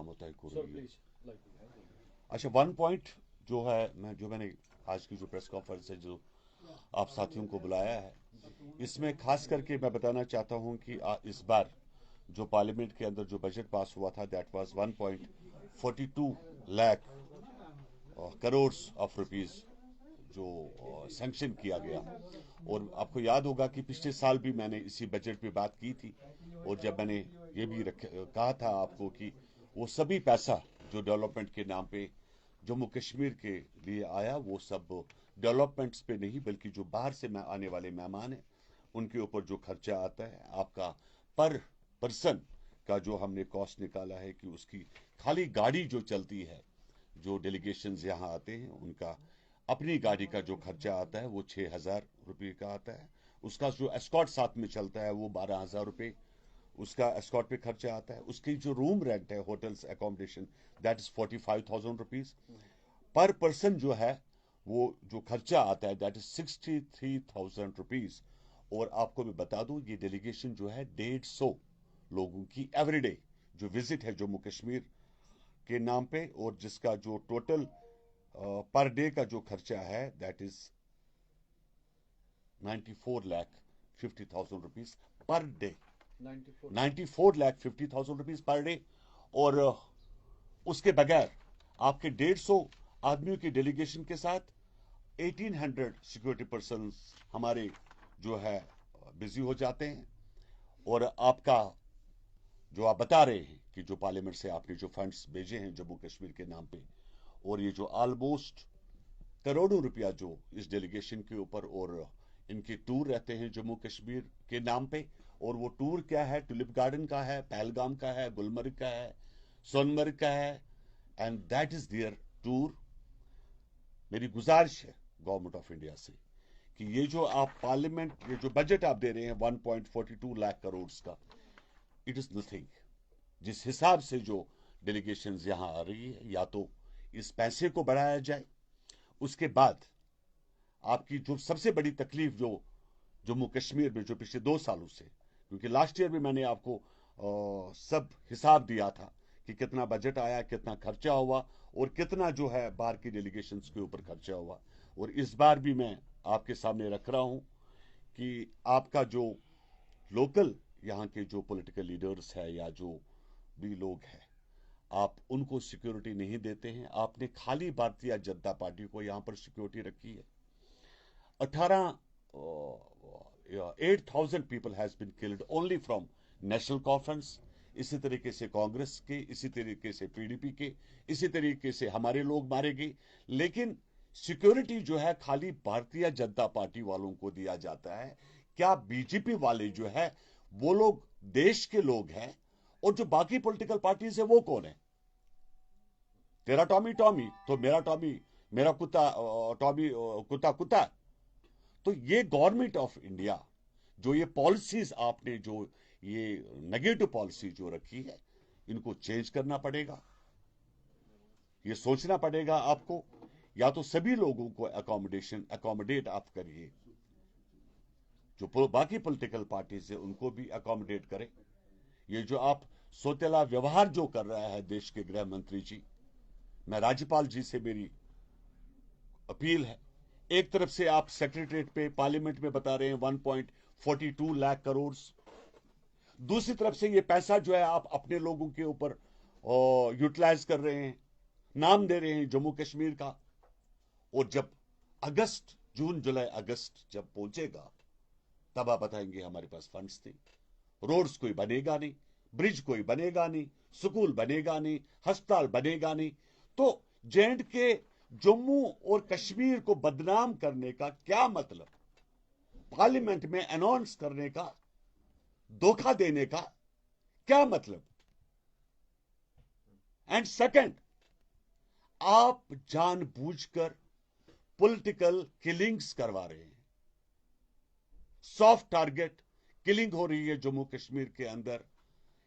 काम होता है कोई। अच्छा, वन पॉइंट जो है, मैंने आज की जो प्रेस कॉन्फ्रेंस है, जो आप साथियों को बुलाया है, इसमें खास करके मैं बताना चाहता हूं कि इस बार जो पार्लियामेंट के अंदर जो बजट पास हुआ था, that was 1.42 lakh crore of rupees जो सैंक्शन किया गया। और आपको याद होगा कि पिछले साल भी मैंने इसी बजट पे बात की थी, और जब मैंने ये भी कहा था आपको कि वो सभी पैसा जो डेवलपमेंट के नाम पे जम्मू कश्मीर के लिए आया, वो सब डेवलपमेंट्स पे नहीं, बल्कि जो बाहर से आने वाले मेहमान हैं उनके ऊपर जो खर्चा आता है आपका पर पर्सन का, जो हमने कॉस्ट निकाला है कि उसकी खाली गाड़ी जो चलती है, जो डेलीगेशंस यहाँ आते हैं उनका अपनी गाड़ी का जो खर्चा आता है वो 6,000 रुपये का आता है। उसका जो एस्कॉर्ट साथ में चलता है वो 12,000 रुपये उसका एस्कॉर्ट पे खर्चा आता है। उसकी जो रूम रेंट है, hotels accommodation, that is 45,000 rupees per person. जो है वो जो खर्चा आता है दैट इज 63,000 रुपीज। और आपको मैं बता दूं, ये डेलीगेशन जो है 150 लोगों की एवरीडे जो विजिट है जम्मू कश्मीर के नाम पे, और जिसका जो टोटल पर डे का जो खर्चा है that is 94,50,000 rupees per day. 94,50,000 rupees per day. और उसके बगैर आपके 150 आदमियों की डेलीगेशन के साथ 1,800 सिक्योरिटी पर्सन हमारे जो है बिजी हो जाते हैं। और आपका जो आप बता रहे हैं कि जो पार्लियामेंट से आपने जो फंड्स भेजे हैं जम्मू कश्मीर के नाम पे, और ये जो ऑलमोस्ट करोड़ों रुपया जो इस डेलीगेशन के ऊपर, और इनके टूर रहते हैं जम्मू कश्मीर के नाम पे। और वो टूर क्या है, टुलिप गार्डन का है, पहलगाम का है, गुलमर्ग का है, सोनमर्ग का है, and that is their tour. मेरी गुजारिश है गवर्नमेंट ऑफ इंडिया से कि ये जो आप पार्लियामेंट, ये जो बजट आप दे रहे हैं 1.42 लाख करोड़ का, इट इज नथिंग। जिस हिसाब से जो डेलीगेशन यहां आ रही है, या तो इस पैसे को बढ़ाया जाए, उसके बाद आपकी जो सबसे बड़ी तकलीफ जो जम्मू कश्मीर में जो पिछले 2 सालों से, क्योंकि लास्ट ईयर भी मैंने आपको सब हिसाब दिया था कि कितना बजट आया, कितना खर्चा हुआ, और कितना जो है बाहर की डेलीगेशंस के ऊपर खर्चा हुआ। और इस बार भी मैं आपके सामने रख रहा हूं कि आपका जो लोकल यहाँ के जो पॉलिटिकल लीडर्स है या जो भी लोग हैं, आप उनको सिक्योरिटी नहीं देते हैं। आपने खाली भारतीय जनता पार्टी को यहाँ पर सिक्योरिटी रखी है। 8,000 people has been killed only from national conference. इसी तरीके से कांग्रेस के, इसी तरीके से पीडीपी के, इसी तरीके से हमारे लोग मारे गए। लेकिन सिक्योरिटी जो है खाली भारतीय जनता पार्टी वालों को दिया जाता है। क्या बीजेपी वाले जो है वो लोग देश के लोग हैं? और जो बाकी पॉलिटिकल पार्टीज है वो कौन है? तेरा टॉमी टॉमी तो मेरा टॉमी, मेरा कुत्ता टॉमी, कुत्ता कुत्ता। तो ये गवर्नमेंट ऑफ इंडिया जो ये पॉलिसीज आपने जो ये नेगेटिव पॉलिसी जो रखी है, इनको चेंज करना पड़ेगा। ये सोचना पड़ेगा आपको, या तो सभी लोगों को अकोमोडेट आप करिए, जो बाकी पॉलिटिकल पार्टीज है उनको भी अकोमोडेट करें। ये जो आप सोतेला व्यवहार जो कर रहा है देश के गृह मंत्री जी, मैं राज्यपाल जी से मेरी अपील है, एक तरफ से आप सेक्रेटरीट पे पार्लियामेंट में बता रहे हैं 1.42 लाख करोड़, दूसरी तरफ से ये पैसा जो है आप अपने लोगों के ऊपर यूटिलाइज कर रहे हैं, नाम दे रहे हैं जम्मू कश्मीर का। और जब अगस्त, जून, जुलाई, अगस्त जब पहुंचेगा, तब आप बताएंगे हमारे पास फंड्स थे। रोड्स कोई बनेगा नहीं, ब्रिज कोई बनेगा नहीं, स्कूल बनेगा नहीं, अस्पताल बनेगा नहीं। तो जेएंड के, जम्मू और कश्मीर को बदनाम करने का क्या मतलब? पार्लियामेंट में अनाउंस करने का, धोखा देने का क्या मतलब? एंड सेकंड, आप जानबूझकर पॉलिटिकल किलिंग्स करवा रहे हैं। सॉफ्ट टारगेट किलिंग हो रही है जम्मू कश्मीर के अंदर।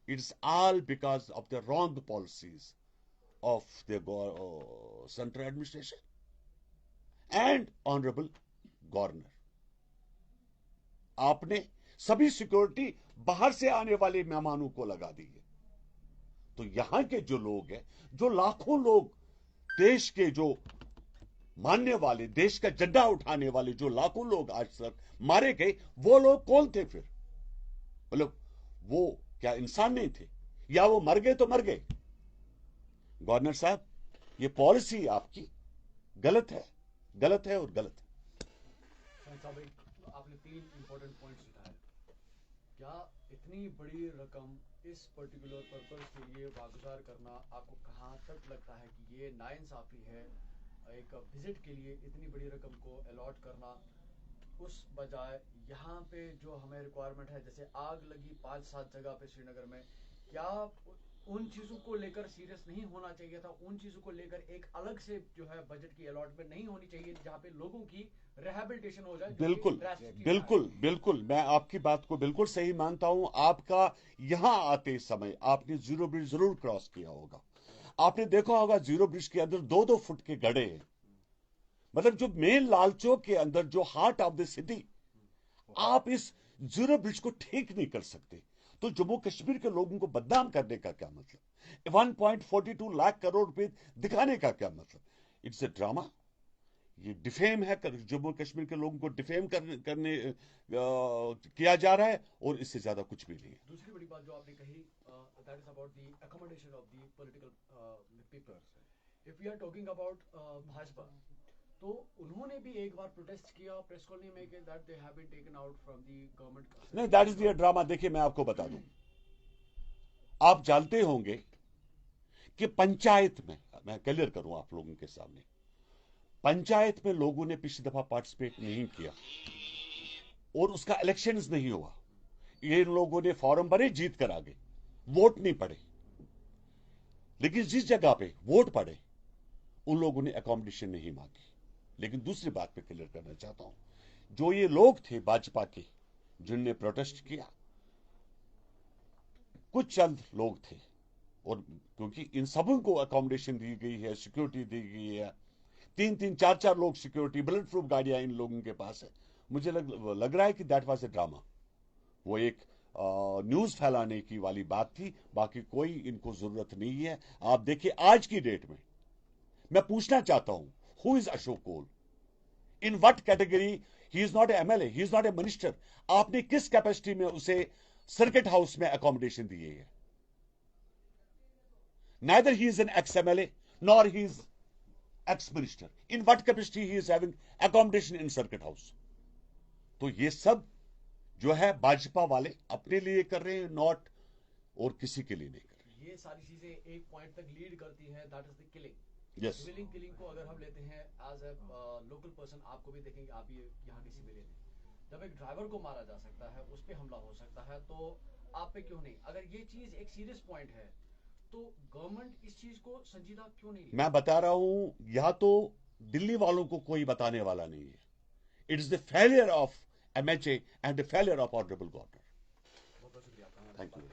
It's all because of the wrong policies of the central administration and honourable governor. आपने सभी सिक्योरिटी बाहर से आने वाले मेहमानों को लगा दी है। तो यहां के जो लोग हैं, जो लाखों लोग देश के जो मानने वाले, देश का झंडा उठाने वाले जो लाखों लोग आज तक मारे गए, वो लोग कौन थे फिर? मतलब वो क्या इंसान नहीं थे? या वो मर गए तो मर गए? गवर्नर साहब, ये पॉलिसी आपकी गलत है, गलत है और गलत है। आपने 3 इंपॉर्टेंट पॉइंट्स उठाए। क्या इतनी बड़ी रकम इस पर्टिकुलर पर्पस के लिए वागुजार करना आपको कहाँ तक लगता है कि ये नाइंसाफी है? एक विजिट के लिए इतनी बड़ी रकम को अलॉट करना, उस बजाय यहाँ पे जो हमें रिक्वायरमेंट है, जैसे आग लगी 5-7 जगह पे श्रीनगर में, क्या उन चीज़ों को लेकर सीरियस नहीं होना चाहिए था? उन चीज़ों को लेकर एक अलग से जो है बजट की अलॉटमेंट नहीं होनी चाहिए जहाँ पे लोगों की रिहैबिलिटेशन हो जाए? बिल्कुल बिल्कुल बिल्कुल, मैं आपकी बात को बिल्कुल सही मानता हूं। आपका यहां आते समय आपने जीरो ब्रिज जरूर क्रॉस किया होगा। आपने देखा होगा जीरो ब्रिज के अंदर 2-2 फुट के गड्ढे हैं। मतलब जो मेन लाल चौक के अंदर जो हार्ट ऑफ द सिटी, आप इस जीरो ब्रिज को ठीक नहीं कर सकते, तो जम्मू कश्मीर के लोगों को बदनाम करने का क्या मतलब? 1.42 लाख करोड़ रुपए दिखाने का क्या मतलब? It's a drama. ये डिफेम है, जम्मू कश्मीर के लोगों को डिफेम करने किया जा रहा है, और इससे ज्यादा कुछ भी नहीं है। दूसरी बड़ी बात जो आपने कही, that is about the accommodation of the political people. If we are talking about Bhajpa, तो उन्होंने भी एक बार प्रोटेस्ट किया प्रेस कॉलोनी में कि that they have been taken out from the government. नहीं, दैट इज द ड्रामा। देखिए, मैं आपको बता दूं, आप जानते होंगे कि पंचायत में, मैं क्लियर करूं आप लोगों के सामने, पंचायत में लोगों ने पिछली दफा पार्टिसिपेट नहीं किया और उसका इलेक्शंस नहीं हुआ। ये लोगों ने फॉर्म भरे, जीत कर आ गए, वोट नहीं पड़े। लेकिन जिस जगह पे वोट पड़े, उन लोगों ने अकोमोडेशन नहीं मांगी। लेकिन दूसरी बात पे क्लियर करना चाहता हूं, जो ये लोग थे भाजपा के जिनने प्रोटेस्ट किया, कुछ चंद लोग थे, और क्योंकि इन सबों को अकोमोडेशन दी गई है, सिक्योरिटी दी गई है, 3-3, 4-4 लोग सिक्योरिटी, बुलेट प्रूफ गाड़ियां इन लोगों के पास है। मुझे लग रहा है कि दैट वाज ए ड्रामा। वो एक न्यूज फैलाने की वाली बात थी, बाकी कोई इनको जरूरत नहीं है। आप देखिए आज की डेट में, मैं पूछना चाहता हूं, who is Ashok Kaul? In what category? He is not a MLA, he is not a minister. आपने किस कैपेसिटी में उसे सर्किट हाउस में अकोमोडेशन दिए है? neither he is an ex-MLA nor he is ex-minister. In what capacity he is having accommodation in circuit house? तो ये सब जो है भाजपा वाले अपने लिए कर रहे हैं, नॉट और किसी के लिए नहीं कर रहे। ये सारी चीजें एक पॉइंट तक लीड करती हैं, that is the killing. Yes, killing को अगर हम लेते हैं एज ए लोकल पर्सन, आपको भी देखेंगे, आप ये यहाँ किसी में लेते हैं, जब एक ड्राइवर को मारा जा सकता है, उस पर हमला हो सकता है, तो आप पे क्यों नहीं? अगर ये चीज एक सीरियस पॉइंट है, तो गवर्नमेंट इस चीज को संजीदा क्यों नहीं? मैं बता रहा हूं, यह तो दिल्ली वालों को कोई बताने वाला नहीं है। It is the failure of MHA and the failure of honourable governor. बहुत बहुत शुक्रिया आपका। Thank you.